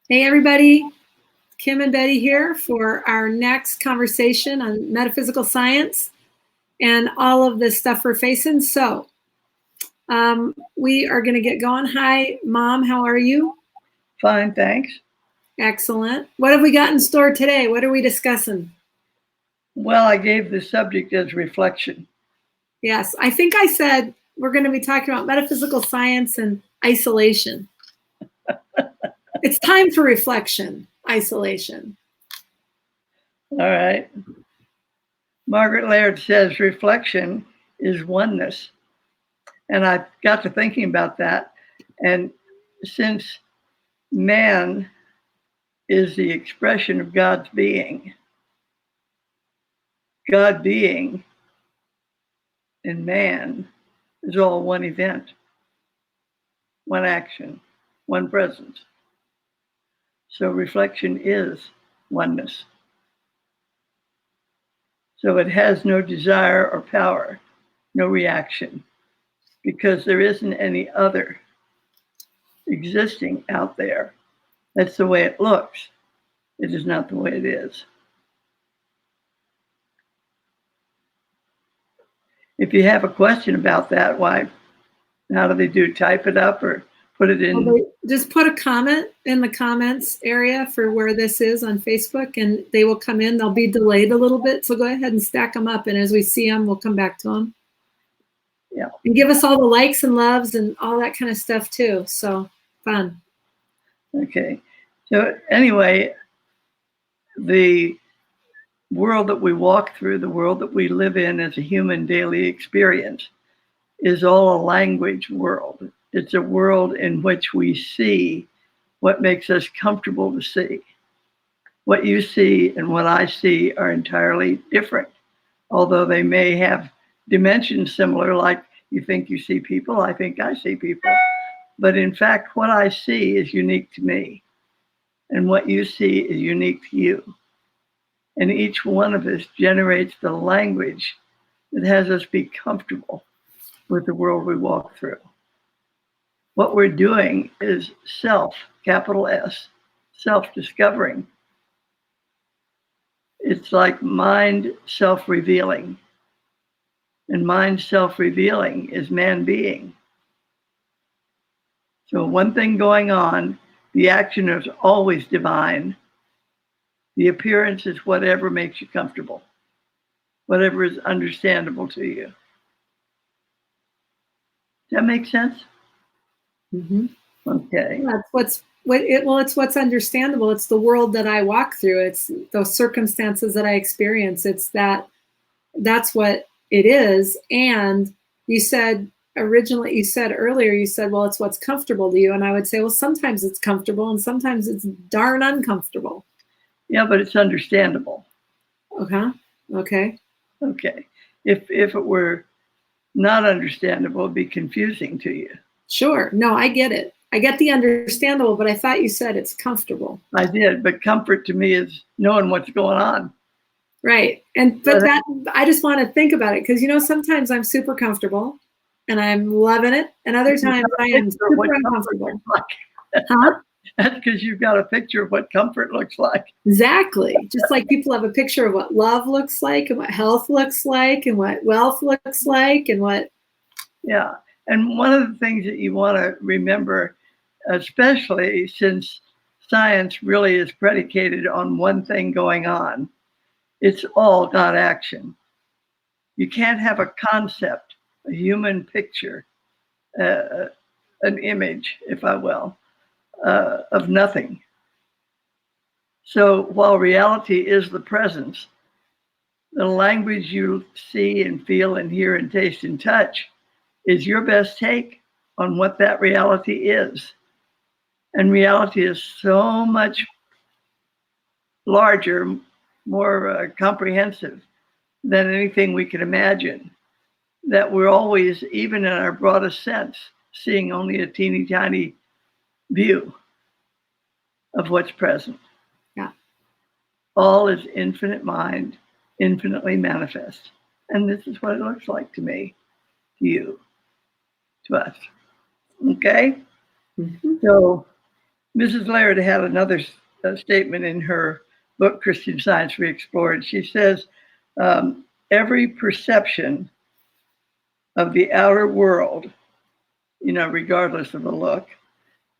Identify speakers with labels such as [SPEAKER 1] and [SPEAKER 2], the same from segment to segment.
[SPEAKER 1] Hey everybody, Kim and Betty here for our next conversation on metaphysical science and all of the stuff we're facing. So we are going to get going. Hi, Mom, how are you?
[SPEAKER 2] Fine, thanks.
[SPEAKER 1] Excellent. What have we got in store today? What are we discussing?
[SPEAKER 2] Well, I gave the subject as reflection.
[SPEAKER 1] Yes, I think I said we're going to be talking about metaphysical science and isolation. It's time for reflection, isolation.
[SPEAKER 2] All right. Margaret Laird says reflection is oneness. And I got to thinking about that. And since man is the expression of God's being, God being and man is all one event, one action, one presence. So reflection is oneness. So it has no desire or power, no reaction, because there isn't any other existing out there. That's the way it looks. It is not the way it is. If you have a question about that, why, how do they do? Type it up or put it in?
[SPEAKER 1] Well, just put a comment in the comments area for where this is on Facebook, and they will come in. They'll be delayed a little bit, so go ahead and stack them up, and as we see them, we'll come back to them.
[SPEAKER 2] Yeah.
[SPEAKER 1] And give us all the likes and loves and all that kind of stuff too. So fun.
[SPEAKER 2] Okay. So anyway, the world that we walk through, the world that we live in as a human daily experience, is all a language world. It's a world in which we see what makes us comfortable to see. What you see and what I see are entirely different, although they may have dimensions similar, like you think you see people, I think I see people. But in fact, what I see is unique to me, and what you see is unique to you. And each one of us generates the language that has us be comfortable with the world we walk through. What we're doing is self, capital S, self-discovering. It's like mind self-revealing. And mind self-revealing is man being. So one thing going on, the action is always divine. The appearance is whatever makes you comfortable, whatever is understandable to you. Does that make sense?
[SPEAKER 1] Mm-hmm.
[SPEAKER 2] Okay.
[SPEAKER 1] That's it's what's understandable. It's the world that I walk through. It's those circumstances that I experience. It's that's what it is. And you said earlier, well, it's what's comfortable to you. And I would say, well, sometimes it's comfortable and sometimes it's darn uncomfortable.
[SPEAKER 2] Yeah, but it's understandable.
[SPEAKER 1] Okay. Okay.
[SPEAKER 2] Okay. If it were not understandable, it'd be confusing to you.
[SPEAKER 1] Sure. No, I get it. I get the understandable, but I thought you said it's comfortable.
[SPEAKER 2] I did, but comfort to me is knowing what's going on.
[SPEAKER 1] Right. But I just want to think about it because, sometimes I'm super comfortable and I'm loving it. And other times I am super uncomfortable. Huh?
[SPEAKER 2] That's because you've got a picture of what comfort looks like.
[SPEAKER 1] Exactly. Just like people have a picture of what love looks like and what health looks like and what wealth looks like and what.
[SPEAKER 2] Yeah. And one of the things that you want to remember, especially since science really is predicated on one thing going on, it's all God action. You can't have a concept, a human picture, an image, if I will, of nothing. So while reality is the presence, the language you see and feel and hear and taste and touch is your best take on what that reality is. And reality is so much larger, more comprehensive than anything we can imagine, that we're always, even in our broadest sense, seeing only a teeny tiny view of what's present.
[SPEAKER 1] Yeah.
[SPEAKER 2] All is infinite mind, infinitely manifest. And this is what it looks like to me, to you, to us. Okay?
[SPEAKER 1] Mm-hmm.
[SPEAKER 2] So Mrs. Laird had another statement in her book, Christian Science Re-Explored. She says, every perception of the outer world, regardless of the look,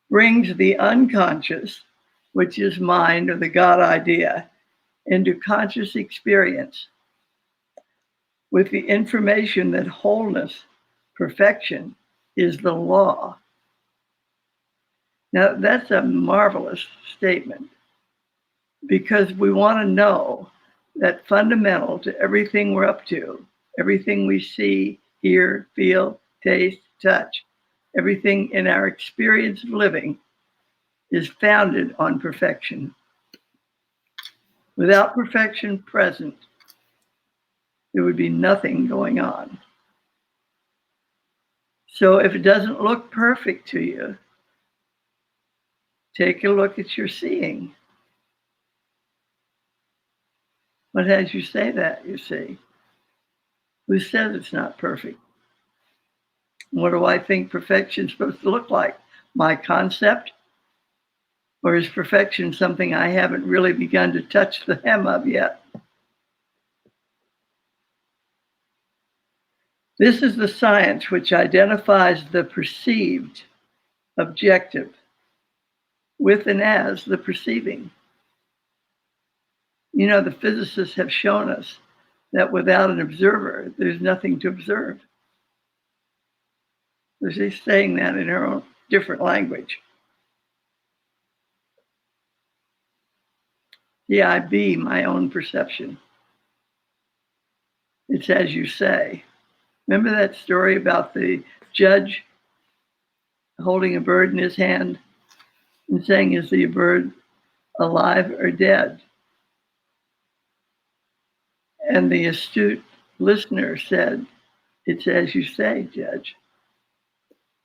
[SPEAKER 2] brings the unconscious, which is mind or the God idea, into conscious experience with the information that wholeness, perfection, is the law. Now, that's a marvelous statement because we want to know that fundamental to everything we're up to, everything we see, hear, feel, taste, touch, everything in our experience of living is founded on perfection. Without perfection present, there would be nothing going on. So if it doesn't look perfect to you, take a look at your seeing. What has you say that, you see? Who says it's not perfect? What do I think perfection is supposed to look like? My concept? Or is perfection something I haven't really begun to touch the hem of yet? This is the science which identifies the perceived objective with and as the perceiving. The physicists have shown us that without an observer, there's nothing to observe. They're saying that in her own different language. Yeah, I be my own perception. It's as you say. Remember that story about the judge holding a bird in his hand and saying, is the bird alive or dead? And the astute listener said, it's as you say, Judge.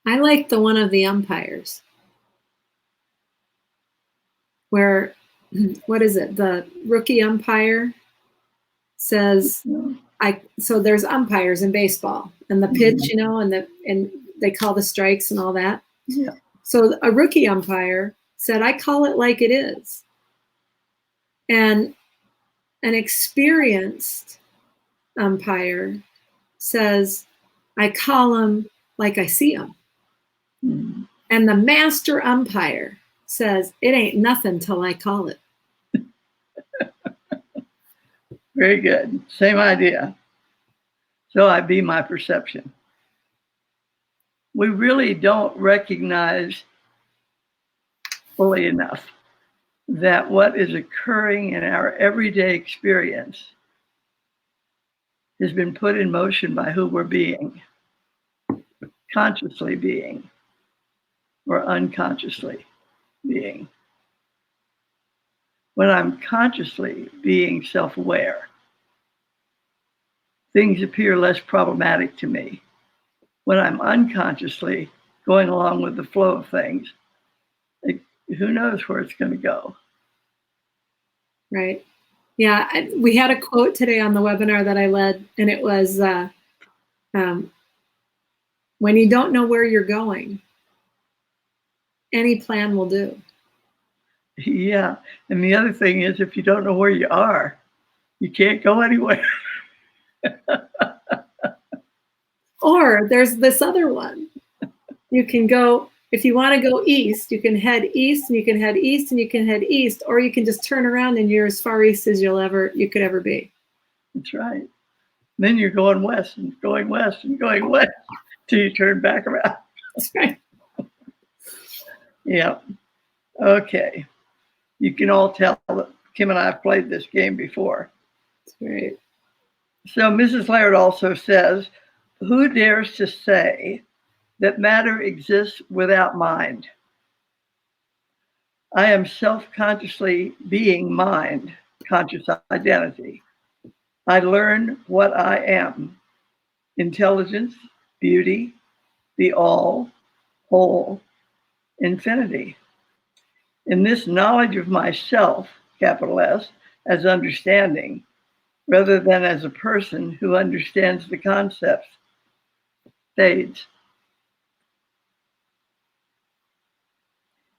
[SPEAKER 1] I like the one of the umpires where, what is it? The rookie umpire says, so there's umpires in baseball and the pitch, and they call the strikes and all that.
[SPEAKER 2] Yeah.
[SPEAKER 1] So a rookie umpire said, I call it like it is. And an experienced umpire says, I call them like I see them.
[SPEAKER 2] Mm-hmm.
[SPEAKER 1] And the master umpire says, it ain't nothing till I call it.
[SPEAKER 2] Very good. Same idea. So I be my perception. We really don't recognize fully enough that what is occurring in our everyday experience has been put in motion by who we're being, consciously being, or unconsciously being. When I'm consciously being self-aware, things appear less problematic to me. When I'm unconsciously going along with the flow of things, who knows where it's going to go?
[SPEAKER 1] Right. Yeah. We had a quote today on the webinar that I led, and it was, when you don't know where you're going, any plan will do.
[SPEAKER 2] Yeah. And the other thing is, if you don't know where you are, you can't go anywhere.
[SPEAKER 1] Or there's this other one. You can go, if you want to go east, you can head east, and you can head east, and you can head east, or you can just turn around and you're as far east as you could ever be.
[SPEAKER 2] That's right. Then you're going west and going west and going west till you turn back around.
[SPEAKER 1] That's right.
[SPEAKER 2] Yeah. Okay. You can all tell that Kim and I have played this game before.
[SPEAKER 1] That's right.
[SPEAKER 2] So Mrs. Laird also says, who dares to say that matter exists without mind? I am self-consciously being mind, conscious identity. I learn what I am: intelligence, beauty, the all, whole, infinity. In this knowledge of myself, capital S, as understanding, rather than as a person who understands the concepts, fades.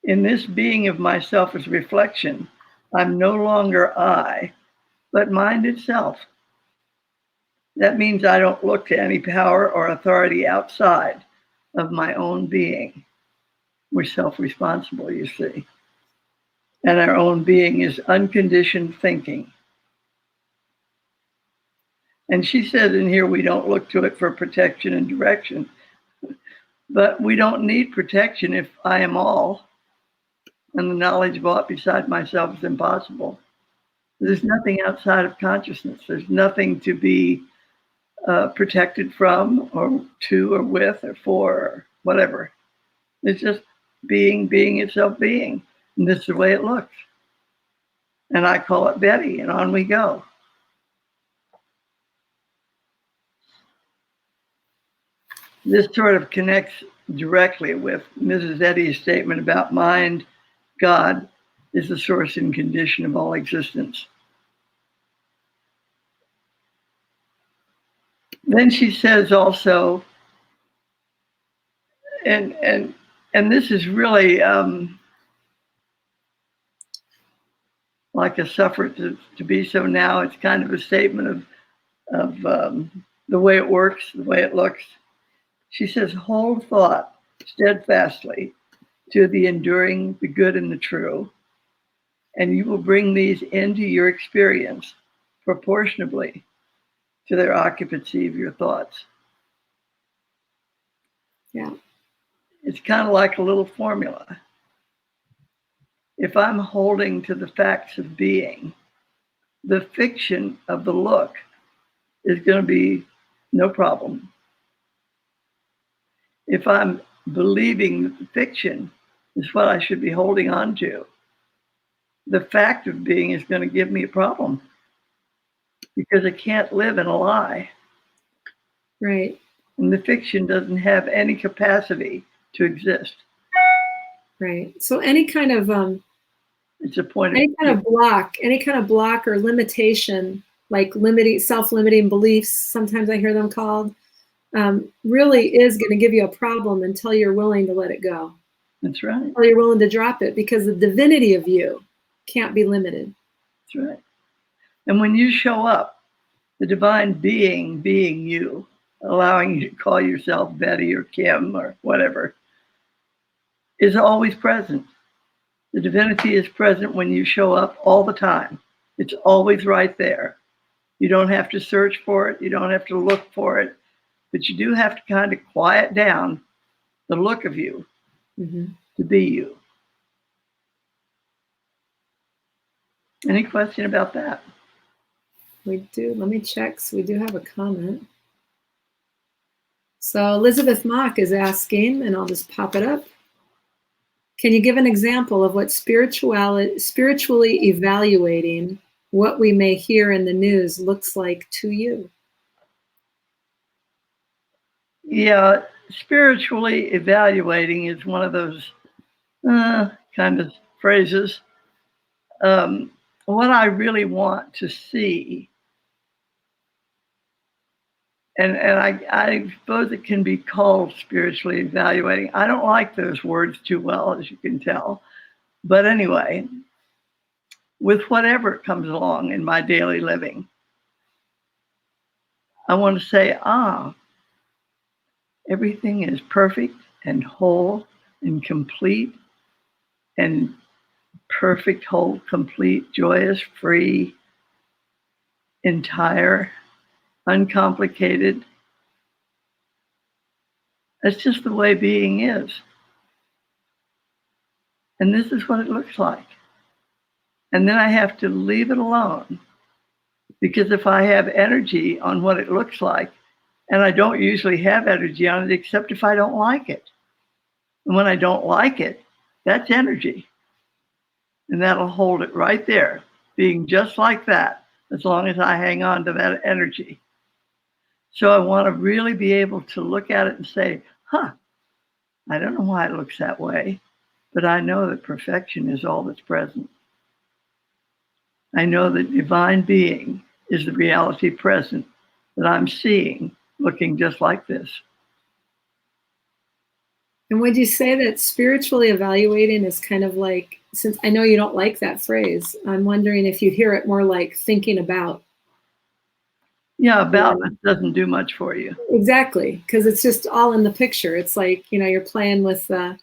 [SPEAKER 2] In this being of myself as reflection, I'm no longer I, but mind itself. That means I don't look to any power or authority outside of my own being. We're self-responsible, you see. And our own being is unconditioned thinking. And she said in here, we don't look to it for protection and direction. But we don't need protection if I am all, and the knowledge of aught beside myself is impossible. There's nothing outside of consciousness. There's nothing to be protected from or to or with or for or whatever. It's just being itself being. And this is the way it looks. And I call it Betty, and on we go. This sort of connects directly with Mrs. Eddy's statement about mind, God, is the source and condition of all existence. Then she says also, and this is really like a suffer to be so now. It's kind of a statement of the way it works, the way it looks. She says, hold thought steadfastly to the enduring, the good, and the true, and you will bring these into your experience proportionably to their occupancy of your thoughts.
[SPEAKER 1] Yeah.
[SPEAKER 2] It's kind of like a little formula. If I'm holding to the facts of being, the fiction of the look is going to be no problem. If I'm believing that the fiction is what I should be holding on to, the fact of being is going to give me a problem because I can't live in a lie.
[SPEAKER 1] Right.
[SPEAKER 2] And the fiction doesn't have any capacity to exist.
[SPEAKER 1] Right. So any kind of
[SPEAKER 2] it's a point
[SPEAKER 1] any kind of block or limitation, like self-limiting beliefs, sometimes I hear them called, really is going to give you a problem until you're willing to let it go.
[SPEAKER 2] That's right.
[SPEAKER 1] Until you're willing to drop it, because the divinity of you can't be limited.
[SPEAKER 2] That's right. And when you show up, the divine being you, allowing you to call yourself Betty or Kim or whatever, is always present. The divinity is present when you show up all the time. It's always right there. You don't have to search for it. You don't have to look for it. But you do have to kind of quiet down the look of you to be you. Any question about that?
[SPEAKER 1] We do. Let me check. So we do have a comment. So Elizabeth Mock is asking, and I'll just pop it up. Can you give an example of what spiritually evaluating what we may hear in the news looks like to you?
[SPEAKER 2] Yeah, spiritually evaluating is one of those kind of phrases. What I really want to see, and I suppose it can be called spiritually evaluating. I don't like those words too well, as you can tell. But anyway, with whatever comes along in my daily living, I want to say, everything is perfect and whole and complete and perfect, whole, complete, joyous, free, entire, uncomplicated. That's just the way being is. And this is what it looks like. And then I have to leave it alone. Because if I have energy on what it looks like, and I don't usually have energy on it except if I don't like it. And when I don't like it, that's energy. And that'll hold it right there, being just like that, as long as I hang on to that energy. So I want to really be able to look at it and say, I don't know why it looks that way, but I know that perfection is all that's present. I know that divine being is the reality present that I'm seeing, looking just like this.
[SPEAKER 1] And would you say that spiritually evaluating is kind of like, since I know you don't like that phrase, I'm wondering if you hear it more like thinking about.
[SPEAKER 2] Yeah, about it doesn't do much for you.
[SPEAKER 1] Exactly, because it's just all in the picture. It's like, you're playing with the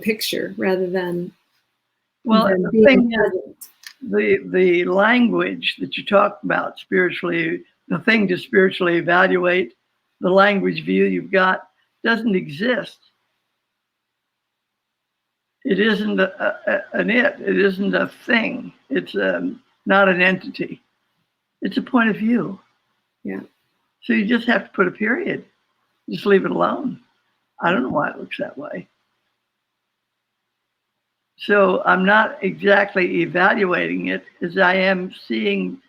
[SPEAKER 1] picture rather than,
[SPEAKER 2] well,
[SPEAKER 1] than
[SPEAKER 2] the
[SPEAKER 1] being
[SPEAKER 2] thing is,
[SPEAKER 1] present.
[SPEAKER 2] the language that you talk about spiritually, the thing to spiritually evaluate, the language view you've got doesn't exist. It isn't an it. It isn't a thing. It's not an entity. It's a point of view.
[SPEAKER 1] Yeah.
[SPEAKER 2] So you just have to put a period. Just leave it alone. I don't know why it looks that way. So I'm not exactly evaluating it as I am seeing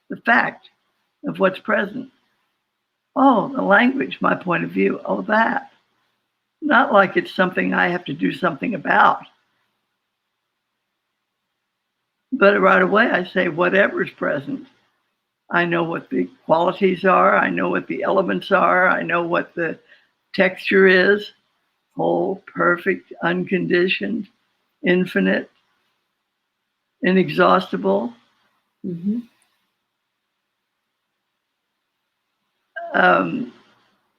[SPEAKER 2] the fact of what's present. Oh, the language, my point of view. Oh, that. Not like it's something I have to do something about. But right away I say, whatever's present. I know what the qualities are. I know what the elements are. I know what the texture is. Whole, perfect, unconditioned, infinite, inexhaustible.
[SPEAKER 1] Mm-hmm.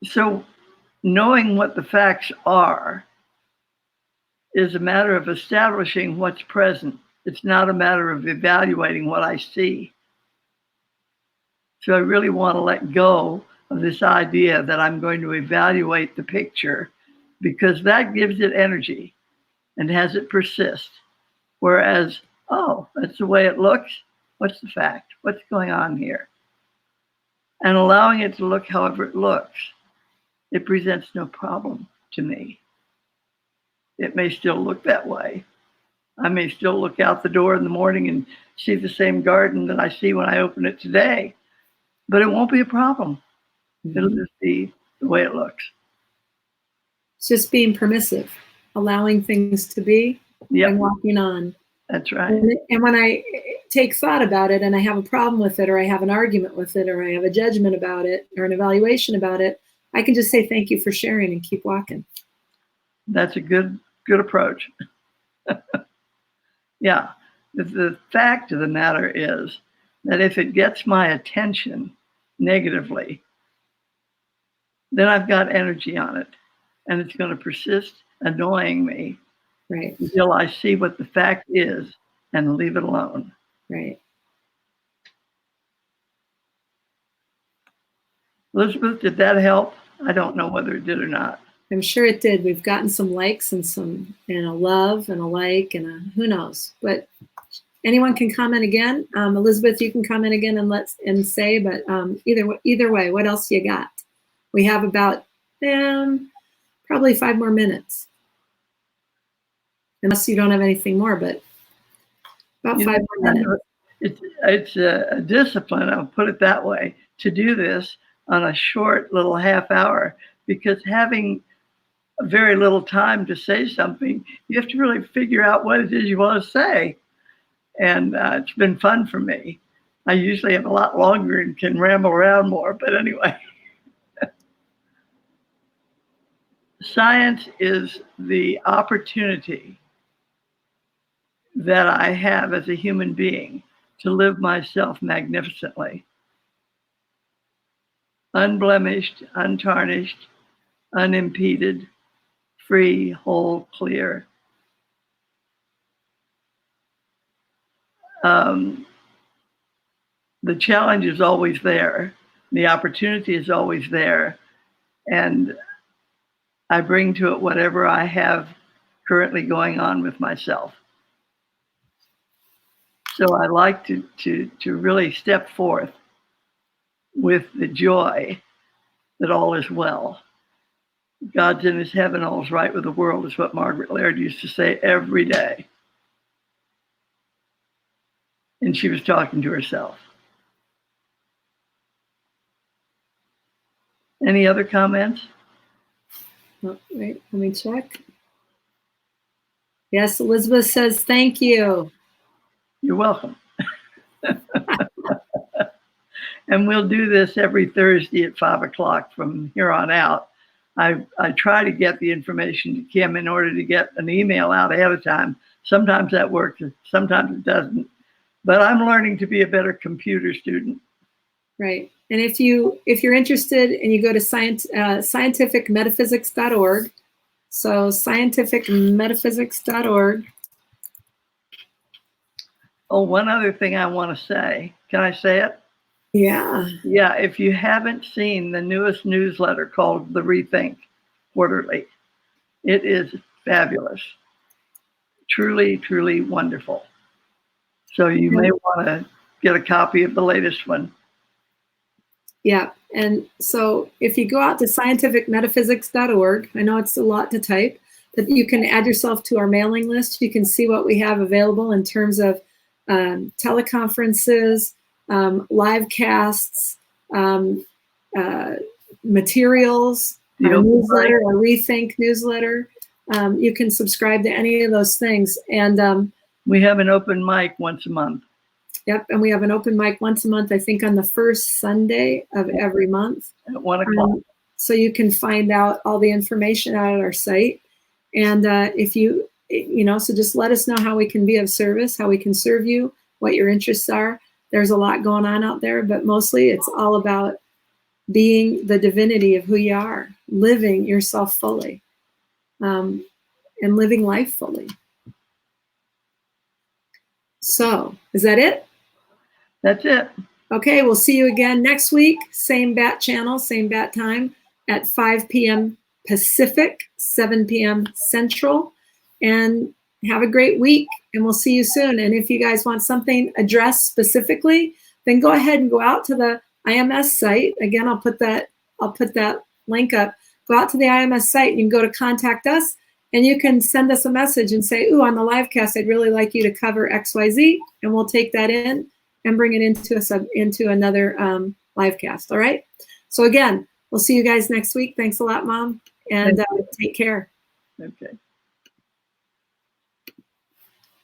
[SPEAKER 2] So knowing what the facts are is a matter of establishing what's present. It's not a matter of evaluating what I see. So I really want to let go of this idea that I'm going to evaluate the picture, because that gives it energy and has it persist. Whereas, oh, that's the way it looks. What's the fact? What's going on here? And allowing it to look however it looks, it presents no problem to me. It may still look that way. I may still look out the door in the morning and see the same garden that I see when I open it today, but it won't be a problem.
[SPEAKER 1] Mm-hmm.
[SPEAKER 2] It'll just be the way it looks.
[SPEAKER 1] It's just being permissive, allowing things to be,
[SPEAKER 2] Yep.
[SPEAKER 1] And walking on.
[SPEAKER 2] That's right.
[SPEAKER 1] And when I take thought about it and I have a problem with it, or I have an argument with it, or I have a judgment about it, or an evaluation about it, I can just say thank you for sharing and keep walking.
[SPEAKER 2] That's a good approach. Yeah. The fact of the matter is that if it gets my attention negatively, then I've got energy on it, and it's going to persist annoying me,
[SPEAKER 1] right,
[SPEAKER 2] until I see what the fact is and leave it alone.
[SPEAKER 1] Right.
[SPEAKER 2] Elizabeth, did that help? I don't know whether it did or not.
[SPEAKER 1] I'm sure it did. We've gotten some likes and a love and a like and a who knows. But anyone can comment again. Elizabeth, you can comment again and say. But either way, what else you got? We have about probably 5 more minutes, unless you don't have anything more. But about 5 more minutes.
[SPEAKER 2] It's a discipline. I'll put it that way, to do this on a short little half hour, because having very little time to say something, you have to really figure out what it is you want to say. And it's been fun for me. I usually have a lot longer and can ramble around more, but anyway. Science is the opportunity that I have as a human being to live myself magnificently. Unblemished, untarnished, unimpeded, free, whole, clear. The challenge is always there. The opportunity is always there. And I bring to it whatever I have currently going on with myself. So I like to really step forth with the joy that all is well. God's in his heaven, all's right with the world, is what Margaret Laird used to say every day. And she was talking to herself. Any other comments?
[SPEAKER 1] Oh, wait, let me check. Yes, Elizabeth says thank you.
[SPEAKER 2] You're welcome. And we'll do this every Thursday at 5 o'clock from here on out. I try to get the information to Kim in order to get an email out ahead of time. Sometimes that works, sometimes it doesn't. But I'm learning to be a better computer student.
[SPEAKER 1] Right. And if you're interested and you go to scientificmetaphysics.org, so scientificmetaphysics.org.
[SPEAKER 2] Oh, one other thing I want to say. Can I say it?
[SPEAKER 1] Yeah.
[SPEAKER 2] Yeah, if you haven't seen the newest newsletter called The Rethink Quarterly, it is fabulous. Truly, truly wonderful. So you may want to get a copy of the latest one.
[SPEAKER 1] Yeah. And so if you go out to scientificmetaphysics.org, I know it's a lot to type, but you can add yourself to our mailing list. You can see what we have available in terms of teleconferences, live casts, materials, our newsletter, our Rethink newsletter. You can subscribe to any of those things. And
[SPEAKER 2] we have an open mic once a month.
[SPEAKER 1] Yep, and we have an open mic once a month, I think on the first Sunday of every month.
[SPEAKER 2] At 1 o'clock.
[SPEAKER 1] So you can find out all the information out at our site. And if you so just let us know how we can be of service, how we can serve you, what your interests are. There's a lot going on out there, but mostly it's all about being the divinity of who you are, living yourself fully, and living life fully. So, is that it?
[SPEAKER 2] That's it.
[SPEAKER 1] Okay, we'll see you again next week. Same bat channel, same bat time at 5 p.m. Pacific, 7 p.m. Central. And have a great week, and we'll see you soon. And if you guys want something addressed specifically, then go ahead and go out to the IMS site. Again, I'll put that link up. Go out to the IMS site, and you can go to contact us, and you can send us a message and say, ooh, on the live cast, I'd really like you to cover XYZ, and we'll take that in and bring it into another live cast. All right. So again, we'll see you guys next week. Thanks a lot, Mom, and take care.
[SPEAKER 2] Okay.